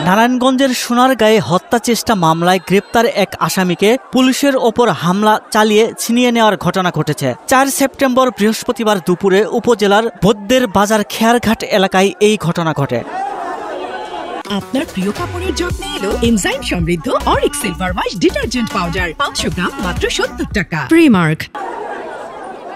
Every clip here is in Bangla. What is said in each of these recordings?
নারায়ণগঞ্জের সোনারগাঁয়ে হত্যা চেষ্টা মামলায় গ্রেপ্তার এক আসামিকে পুলিশের ওপর হামলা চালিয়ে ছিনিয়ে নেওয়ার ঘটনা ঘটেছে। ৪ সেপ্টেম্বর বৃহস্পতিবার দুপুরে উপজেলার বদ্দের বাজার খেয়ারঘাট এলাকায় এই ঘটনা ঘটে। আপনার প্রিয় কাপড়ের যত্নে এলো এনজাইম সমৃদ্ধ Arik silver wash detergent powder 500 গ্রাম মাত্র 70 টাকা। প্রিমার্ক।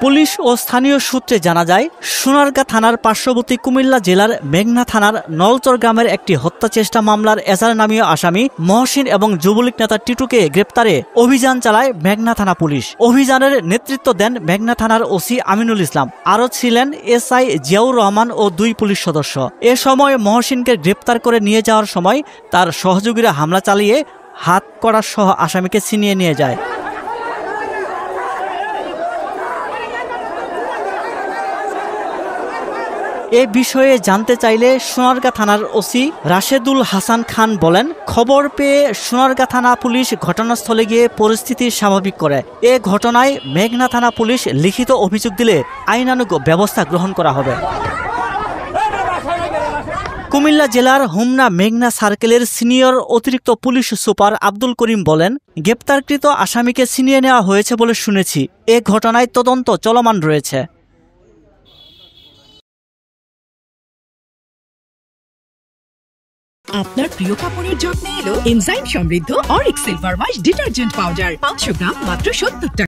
পুলিশ ও স্থানীয় সূত্রে জানা যায়, সোনারগাঁ থানার পার্শ্ববর্তী কুমিল্লা জেলার মেঘনা থানার নলচর গ্রামের একটি হত্যা চেষ্টা মামলার এজার নামীয় আসামি মহসিন এবং যুবলীগ নেতা টিটুকে গ্রেপ্তারে অভিযান চালায় মেঘনা থানা পুলিশ। অভিযানের নেতৃত্ব দেন মেঘনা থানার ওসি আমিনুল ইসলাম। আরও ছিলেন এসআই জিয়াউর রহমান ও 2 পুলিশ সদস্য। এ সময় মহসিনকে গ্রেপ্তার করে নিয়ে যাওয়ার সময় তার সহযোগীরা হামলা চালিয়ে হাত কড়া সহ আসামিকে ছিনিয়ে নিয়ে যায়। এ বিষয়ে জানতে চাইলে সোনারগাঁ থানার ওসি রাশেদুল হাসান খান বলেন, খবর পেয়ে সোনারগাঁ থানা পুলিশ ঘটনাস্থলে গিয়ে পরিস্থিতি স্বাভাবিক করে। এ ঘটনায় মেঘনা থানা পুলিশ লিখিত অভিযোগ দিলে আইনানুগ ব্যবস্থা গ্রহণ করা হবে। কুমিল্লা জেলার হোমনা মেঘনা সার্কেলের সিনিয়র অতিরিক্ত পুলিশ সুপার আব্দুল করিম বলেন, গ্রেপ্তারকৃত আসামিকে ছিনিয়ে নেওয়া হয়েছে বলে শুনেছি। এ ঘটনায় তদন্ত চলমান রয়েছে। আপনার প্রিয় কাপড়ের যত্নে এলো এনজাইম সমৃদ্ধ Arik silver wash detergent powder 500 গ্রাম মাত্র 70 টাকা।